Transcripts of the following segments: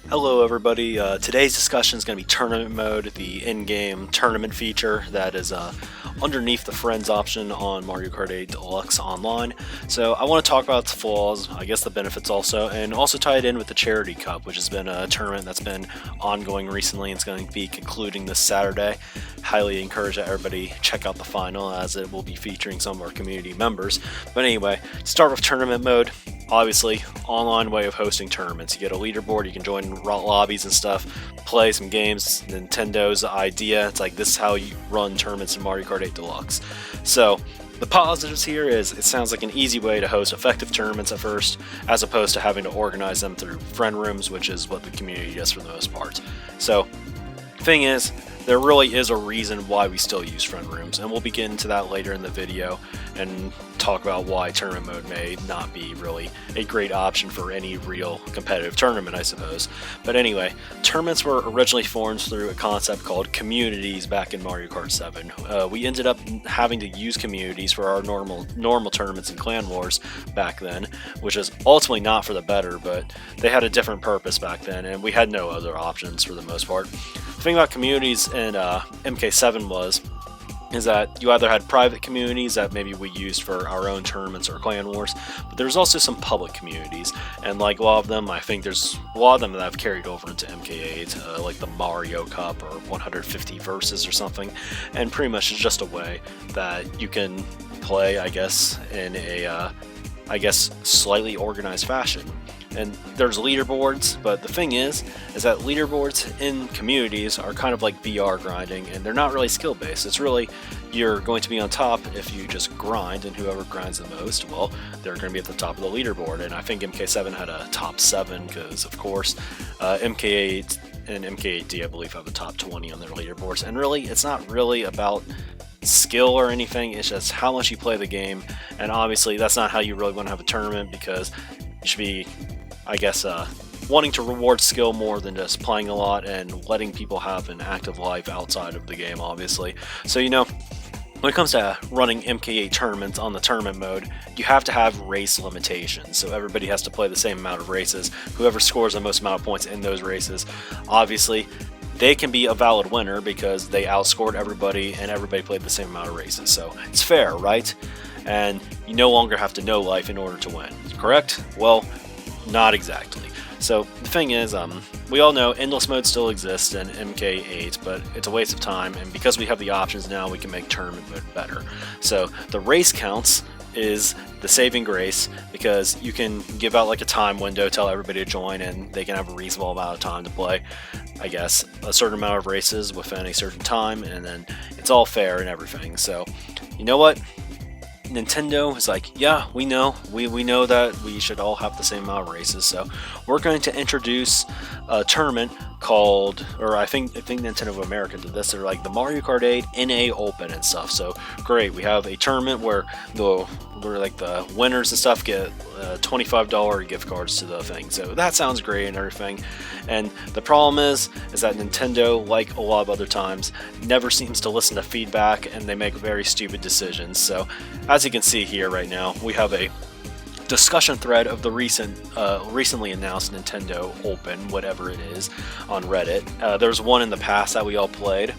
Hello everybody, today's discussion is going to be tournament mode, the in-game tournament feature that is underneath the friends option on Mario Kart 8 Deluxe Online. So I want to talk about its flaws, I guess the benefits also, and also tie it in with the Charity Cup, which has been a tournament that's been ongoing recently and it's going to be concluding this Saturday. Highly encourage that everybody check out the final as it will be featuring some of our community members. But anyway, start with tournament mode. Obviously, online way of hosting tournaments. You get a leaderboard, you can join lobbies and stuff, play some games. Nintendo's idea, it's like this is how you run tournaments in Mario Kart 8 Deluxe. So, the positives here is it sounds like an easy way to host effective tournaments at first, as opposed to having to organize them through friend rooms, which is what the community does for the most part. So, thing is, there really is a reason why we still use friend rooms, and we'll be getting to that later in the video and talk about why tournament mode may not be really a great option for any real competitive tournament, I suppose. But anyway, tournaments were originally formed through a concept called communities back in Mario Kart 7. We ended up having to use communities for our normal tournaments and clan wars back then, which is ultimately not for the better, but they had a different purpose back then, and we had no other options for the most part. The thing about communities in MK7 is that you either had private communities that maybe we used for our own tournaments or clan wars, but there's also some public communities, and like a lot of them, I think there's a lot of them that have carried over into MK8, like the Mario Cup or 150 versus or something, and pretty much it's just a way that you can play, I guess, in a slightly organized fashion. And there's leaderboards, but the thing is that leaderboards in communities are kind of like VR grinding, and they're not really skill based. It's really you're going to be on top if you just grind, and whoever grinds the most, well, they're going to be at the top of the leaderboard. And I think MK7 had a top 7 because, of course, MK8 and MK8D, I believe, have a top 20 on their leaderboards. And really, it's not really about skill or anything, it's just how much you play the game. And obviously, that's not how you really want to have a tournament, because you should be, I guess, wanting to reward skill more than just playing a lot and letting people have an active life outside of the game, obviously. So, when it comes to running MK8 tournaments on the tournament mode, you have to have race limitations. So everybody has to play the same amount of races. Whoever scores the most amount of points in those races, obviously, they can be a valid winner because they outscored everybody and everybody played the same amount of races. So it's fair, right? And you no longer have to know life in order to win, correct? Well, not exactly. So the thing is, we all know endless mode still exists in MK8, but it's a waste of time, and because we have the options now, we can make tournament mode better. So the race counts is the saving grace, because you can give out like a time window, tell everybody to join, and they can have a reasonable amount of time to play, I guess, a certain amount of races within a certain time, and then it's all fair and everything. So, you know what? Nintendo is like, yeah, we know that we should all have the same amount of races, so we're going to introduce a tournament called, or I think Nintendo of America did this, they're like the Mario Kart 8 NA Open and stuff. So great, we have a tournament where the winners and stuff get $25 gift cards to the thing. So that sounds great and everything. And the problem is that Nintendo, like a lot of other times, never seems to listen to feedback, and they make very stupid decisions. So as you can see here right now, we have a discussion thread of the recently announced Nintendo Open, whatever it is, on Reddit. There's one in the past that we all played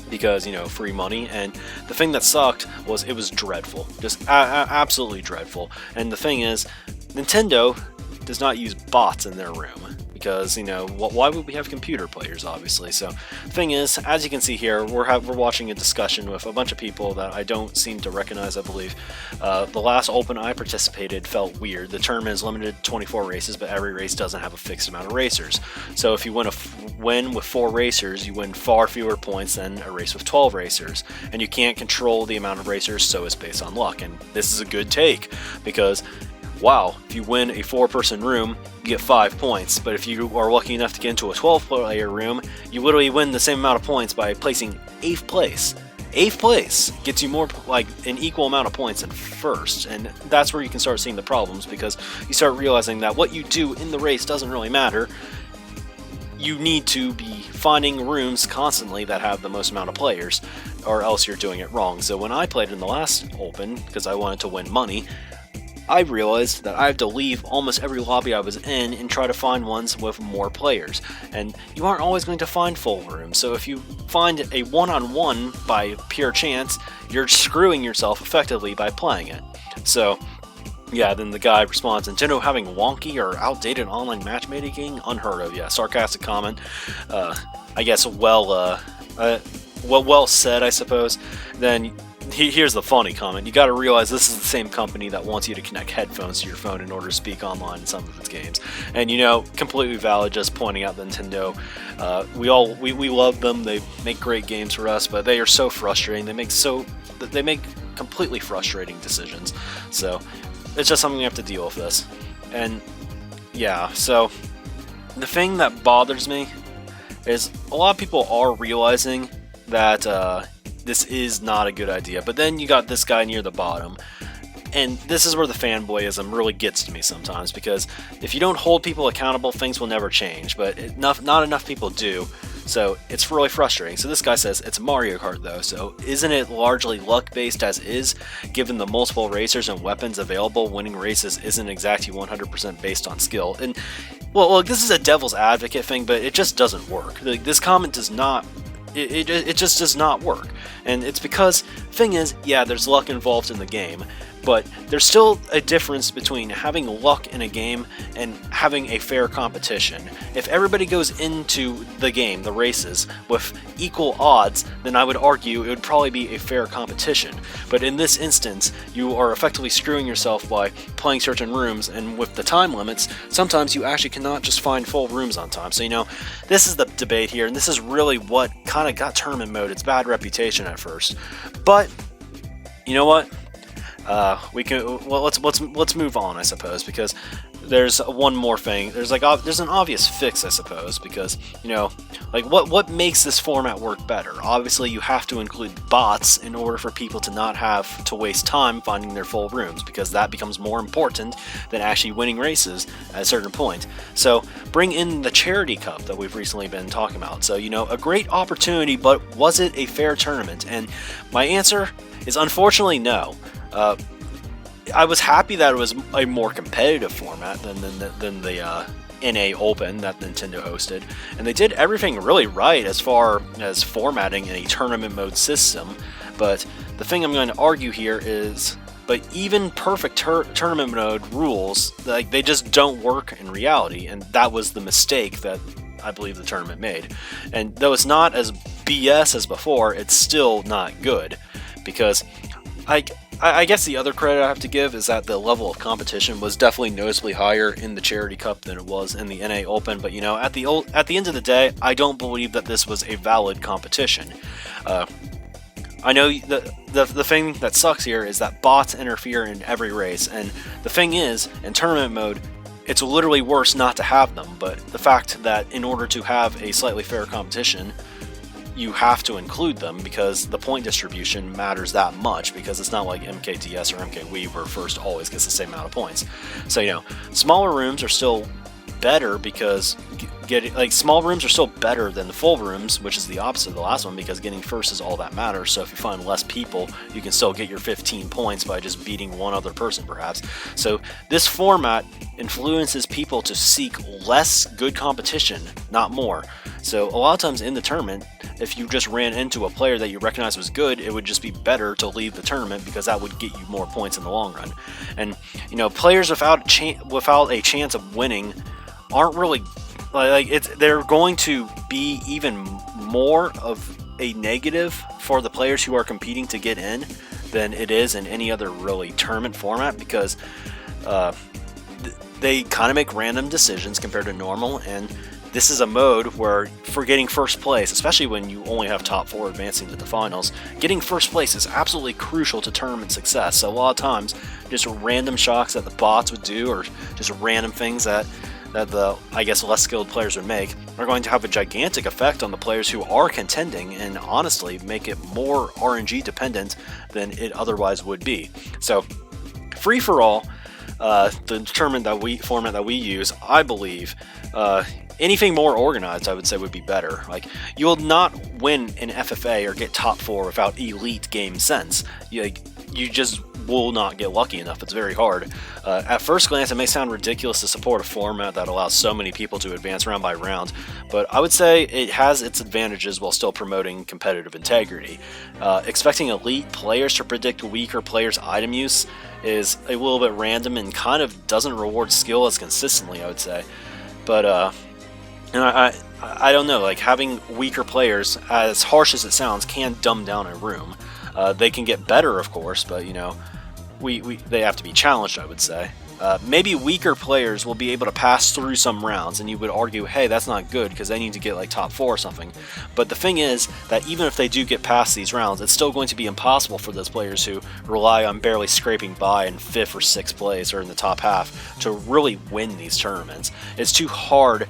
because, free money, and the thing that sucked was it was dreadful, just absolutely dreadful. And the thing is, Nintendo does not use bots in their room, because, why would we have computer players, obviously? So the thing is, as you can see here, we're watching a discussion with a bunch of people that I don't seem to recognize, I believe. The last Open I participated felt weird. The tournament is limited to 24 races, but every race doesn't have a fixed amount of racers. So if you win with 4 racers, you win far fewer points than a race with 12 racers. And you can't control the amount of racers, so it's based on luck. And this is a good take, because wow, if you win a 4-person room, you get 5 points. But if you are lucky enough to get into a 12-player room, you literally win the same amount of points by placing 8th place. 8th place gets you more, like, an equal amount of points than first. And that's where you can start seeing the problems, because you start realizing that what you do in the race doesn't really matter. You need to be finding rooms constantly that have the most amount of players, or else you're doing it wrong. So when I played in the last Open, because I wanted to win money, I realized that I have to leave almost every lobby I was in and try to find ones with more players. And you aren't always going to find full rooms, so if you find a one-on-one by pure chance, you're screwing yourself effectively by playing it. So, yeah, then the guy responds, Nintendo having wonky or outdated online matchmaking? Unheard of, yeah. Sarcastic comment. I guess well said, I suppose. Then here's the funny comment. You gotta realize this is the same company that wants you to connect headphones to your phone in order to speak online in some of its games. And completely valid, just pointing out Nintendo. We love them. They make great games for us, but they are so frustrating. They make completely frustrating decisions. So it's just something you have to deal with this. And yeah, so the thing that bothers me is a lot of people are realizing that this is not a good idea. But then you got this guy near the bottom. And this is where the fanboyism really gets to me sometimes, because if you don't hold people accountable, things will never change. But not enough people do. So it's really frustrating. So this guy says, it's Mario Kart though, so isn't it largely luck-based as is? Given the multiple racers and weapons available, winning races isn't exactly 100% based on skill. And, well, this is a devil's advocate thing, but it just doesn't work. This comment does not... It just does not work. And it's because, thing is, yeah, there's luck involved in the game, but there's still a difference between having luck in a game and having a fair competition. If everybody goes into the game, the races, with equal odds, then I would argue it would probably be a fair competition. But in this instance, you are effectively screwing yourself by playing certain rooms, and with the time limits, sometimes you actually cannot just find full rooms on time. So, this is the debate here, and this is really what kind of got tournament mode its bad reputation at first. But, you know what? Let's move on, I suppose, because there's one more thing. There's an obvious fix, I suppose, because what makes this format work better? Obviously, you have to include bots in order for people to not have to waste time finding their full rooms, because that becomes more important than actually winning races at a certain point. So bring in the Charity Cup that we've recently been talking about. So a great opportunity, but was it a fair tournament? And my answer is unfortunately no. I was happy that it was a more competitive format than the NA Open that Nintendo hosted, and they did everything really right as far as formatting in a tournament mode system. But the thing I'm going to argue here is, but even perfect tournament mode rules, they just don't work in reality, and that was the mistake that I believe the tournament made. And though it's not as BS as before, it's still not good, because I guess the other credit I have to give is that the level of competition was definitely noticeably higher in the Charity Cup than it was in the NA Open, but at the end of the day, I don't believe that this was a valid competition. I know the thing that sucks here is that bots interfere in every race, and the thing is, in tournament mode, it's literally worse not to have them, but the fact that in order to have a slightly fair competition, you have to include them because the point distribution matters that much, because it's not like MKDS or MKWii where first always gets the same amount of points. So, smaller rooms are still better because small rooms are still better than the full rooms, which is the opposite of the last one, because getting first is all that matters. So if you find less people, you can still get your 15 points by just beating one other person, perhaps. So this format influences people to seek less good competition, not more. So a lot of times in the tournament, if you just ran into a player that you recognize was good, it would just be better to leave the tournament because that would get you more points in the long run. And players without a chance of winning aren't really they're going to be even more of a negative for the players who are competing to get in than it is in any other really tournament format, because they kind of make random decisions compared to normal, and this is a mode where for getting first place, especially when you only have top 4 advancing to the finals, getting first place is absolutely crucial to tournament success. So a lot of times, just random shocks that the bots would do, or just random things that the, I guess, less skilled players would make, are going to have a gigantic effect on the players who are contending, and honestly make it more RNG dependent than it otherwise would be. So, free for all, the tournament format that we use, I believe, anything more organized, I would say, would be better. You will not win an FFA or get top 4 without elite game sense. you just will not get lucky enough. It's very hard. At first glance, it may sound ridiculous to support a format that allows so many people to advance round by round, but I would say it has its advantages while still promoting competitive integrity. Expecting elite players to predict weaker players' item use is a little bit random and kind of doesn't reward skill as consistently, I would say. But and I don't know, like having weaker players, as harsh as it sounds, can dumb down a room. They can get better, of course, but you know, they have to be challenged, I would say. Maybe weaker players will be able to pass through some rounds, and you would argue, hey, that's not good because they need to get like top 4 or something. But the thing is that even if they do get past these rounds, it's still going to be impossible for those players who rely on barely scraping by in 5th or 6th place or in the top half to really win these tournaments. It's too hard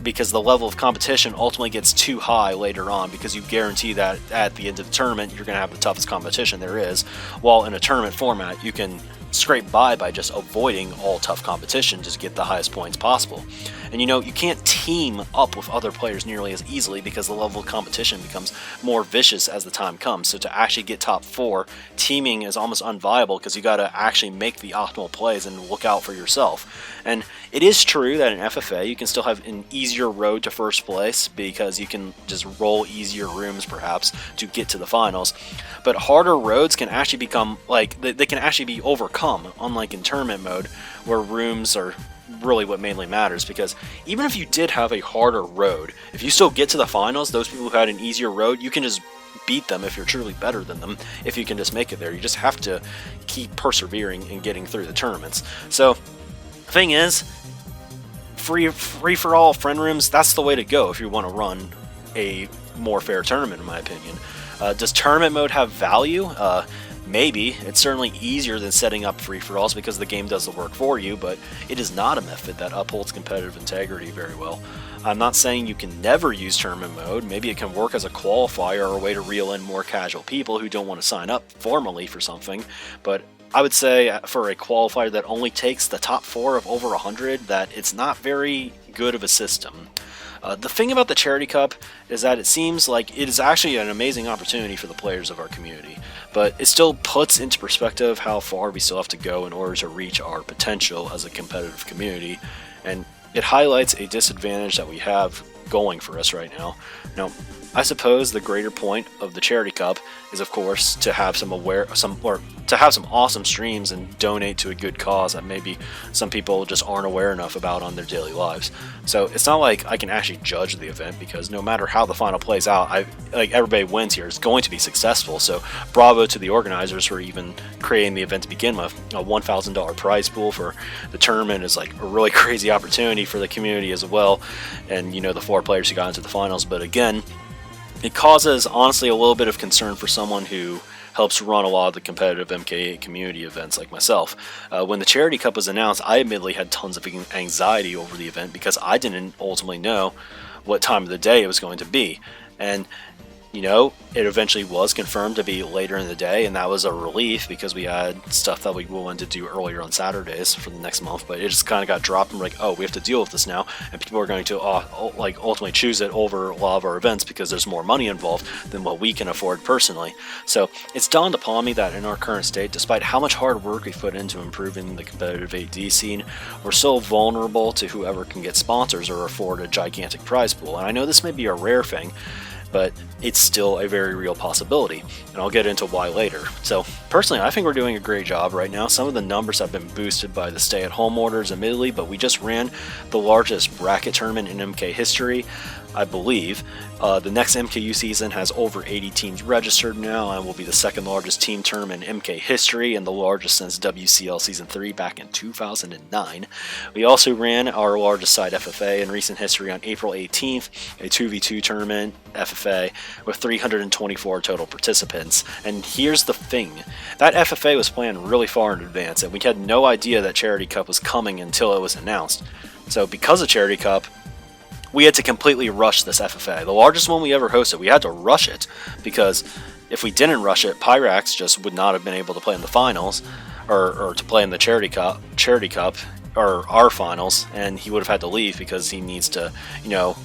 because the level of competition ultimately gets too high later on, because you guarantee that at the end of the tournament you're going to have the toughest competition there is, while in a tournament format you can scrape by just avoiding all tough competition to get the highest points possible. And you know, you can't team up with other players nearly as easily because the level of competition becomes more vicious as the time comes. So to actually get top 4, teaming is almost unviable because you got to actually make the optimal plays and look out for yourself. And it is true that in FFA you can still have an easier road to first place because you can just roll easier rooms perhaps to get to the finals. But harder roads can actually become like they can actually be overcome, unlike in tournament mode where rooms are really what mainly matters. Because even if you did have a harder road, if you still get to the finals, those people who had an easier road, you can just beat them if you're truly better than them, if you can just make it there. You just have to keep persevering and getting through the tournaments. So the thing is, free for all friend rooms, that's the way to go if you want to run a more fair tournament, in my opinion. Does tournament mode have value? Maybe. It's certainly easier than setting up free-for-alls because the game does the work for you, but it is not a method that upholds competitive integrity very well. I'm not saying you can never use tournament mode. Maybe it can work as a qualifier or a way to reel in more casual people who don't want to sign up formally for something, but I would say for a qualifier that only takes the top 4 of over 100, that it's not very good of a system. The thing about the Charity Cup is that it seems like it is actually an amazing opportunity for the players of our community, but it still puts into perspective how far we still have to go in order to reach our potential as a competitive community, and it highlights a disadvantage that we have going for us right now. Now, I suppose the greater point of the Charity Cup is, of course, to have some awesome streams and donate to a good cause that maybe some people just aren't aware enough about on their daily lives. So it's not like I can actually judge the event, because no matter how the final plays out, everybody wins here is going to be successful. So bravo to the organizers for even creating the event to begin with. A $1,000 prize pool for the tournament is like a really crazy opportunity for the community as well, and you know, the 4 players who got into the finals. But again, it causes, honestly, a little bit of concern for someone who helps run a lot of the competitive MK8 community events like myself. When the Charity Cup was announced, I admittedly had tons of anxiety over the event because I didn't ultimately know what time of the day it was going to be. And you know, it eventually was confirmed to be later in the day, and that was a relief because we had stuff that we wanted to do earlier on Saturdays for the next month, but it just kind of got dropped, and we're like, oh, we have to deal with this now, and people are going to ultimately choose it over a lot of our events because there's more money involved than what we can afford personally. So it's dawned upon me that in our current state, despite how much hard work we put into improving the competitive AD scene, we're still vulnerable to whoever can get sponsors or afford a gigantic prize pool. And I know this may be a rare thing, but it's still a very real possibility, and I'll get into why later. So personally, I think we're doing a great job right now. Some of the numbers have been boosted by the stay-at-home orders, admittedly, but we just ran the largest bracket tournament in MK history, I believe. The next MKU season has over 80 teams registered now, and will be the second largest team tournament in MK history and the largest since WCL Season 3 back in 2009. We also ran our largest side FFA in recent history on April 18th, a 2v2 tournament FFA with 324 total participants. And here's the thing, that FFA was planned really far in advance, and we had no idea that Charity Cup was coming until it was announced. So because of Charity Cup, we had to completely rush this FFA. The largest one we ever hosted, we had to rush it, because if we didn't rush it, Pyrax just would not have been able to play in the finals, or to play in the Charity Cup, or our finals, and he would have had to leave because he needs to, you know,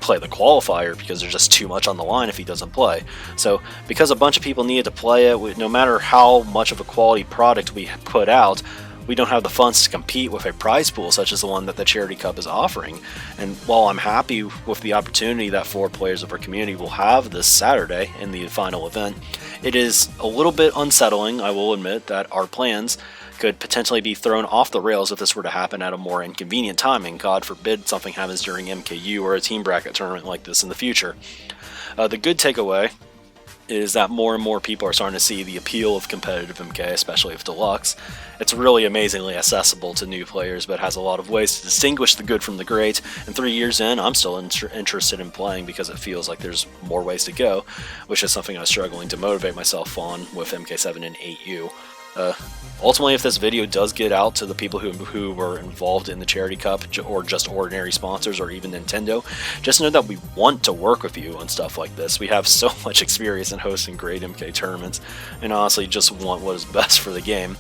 play the qualifier because there's just too much on the line if he doesn't play. So because a bunch of people needed to play it, no matter how much of a quality product we put out, we don't have the funds to compete with a prize pool such as the one that the Charity Cup is offering. And while I'm happy with the opportunity that 4 players of our community will have this Saturday in the final event, it is a little bit unsettling, I will admit, that our plans could potentially be thrown off the rails if this were to happen at a more inconvenient time, and God forbid something happens during MKU or a team bracket tournament like this in the future. The good takeaway is that more and more people are starting to see the appeal of competitive MK, especially with Deluxe. It's really amazingly accessible to new players, but has a lot of ways to distinguish the good from the great, and 3 years in, I'm still interested in playing because it feels like there's more ways to go, which is something I was struggling to motivate myself on with MK7 and 8U. Ultimately, if this video does get out to the people who were involved in the Charity Cup, or just ordinary sponsors, or even Nintendo, just know that we want to work with you on stuff like this. We have so much experience in hosting great MK tournaments, and honestly just want what is best for the game.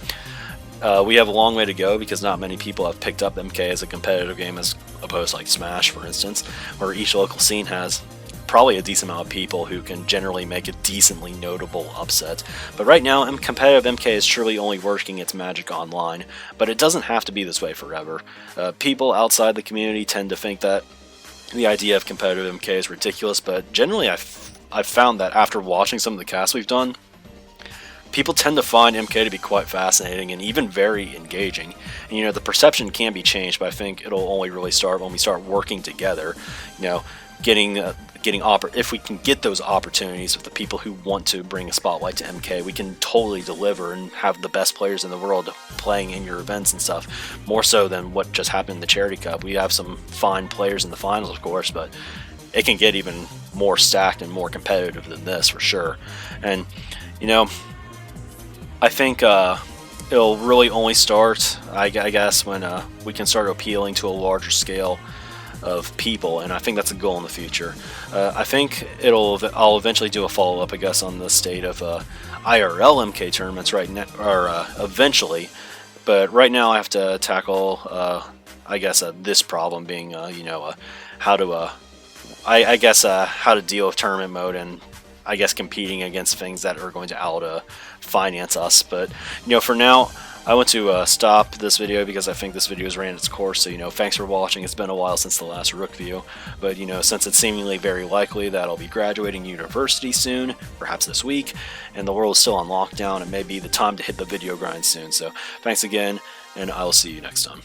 We have a long way to go because not many people have picked up MK as a competitive game as opposed to like Smash, for instance, where each local scene has probably a decent amount of people who can generally make a decently notable upset. But right now, competitive MK is truly only working its magic online, but it doesn't have to be this way forever. People outside the community tend to think that the idea of competitive MK is ridiculous, but generally I've found that after watching some of the casts we've done, people tend to find MK to be quite fascinating and even very engaging. And you know, the perception can be changed, but I think it'll only really start when we start working together. You know, if we can get those opportunities with the people who want to bring a spotlight to MK, we can totally deliver and have the best players in the world playing in your events and stuff, more so than what just happened in the Charity Cup. We have some fine players in the finals, of course, but it can get even more stacked and more competitive than this for sure. And you know, I think it'll really only start, I guess, when we can start appealing to a larger scale of people, and I think that's a goal in the future. I think I'll eventually do a follow-up, I guess, on the state of IRL MK tournaments right now, or eventually. But right now, I have to tackle, I guess, this problem being, you know, how to deal with tournament mode and, I guess, competing against things that are going to out-finance us. But you know, for now, I want to stop this video because I think this video has ran its course. So, you know, thanks for watching. It's been a while since the last Rook view, but you know, since it's seemingly very likely that I'll be graduating university soon, perhaps this week, and the world is still on lockdown, it may be the time to hit the video grind soon. So, thanks again, and I will see you next time.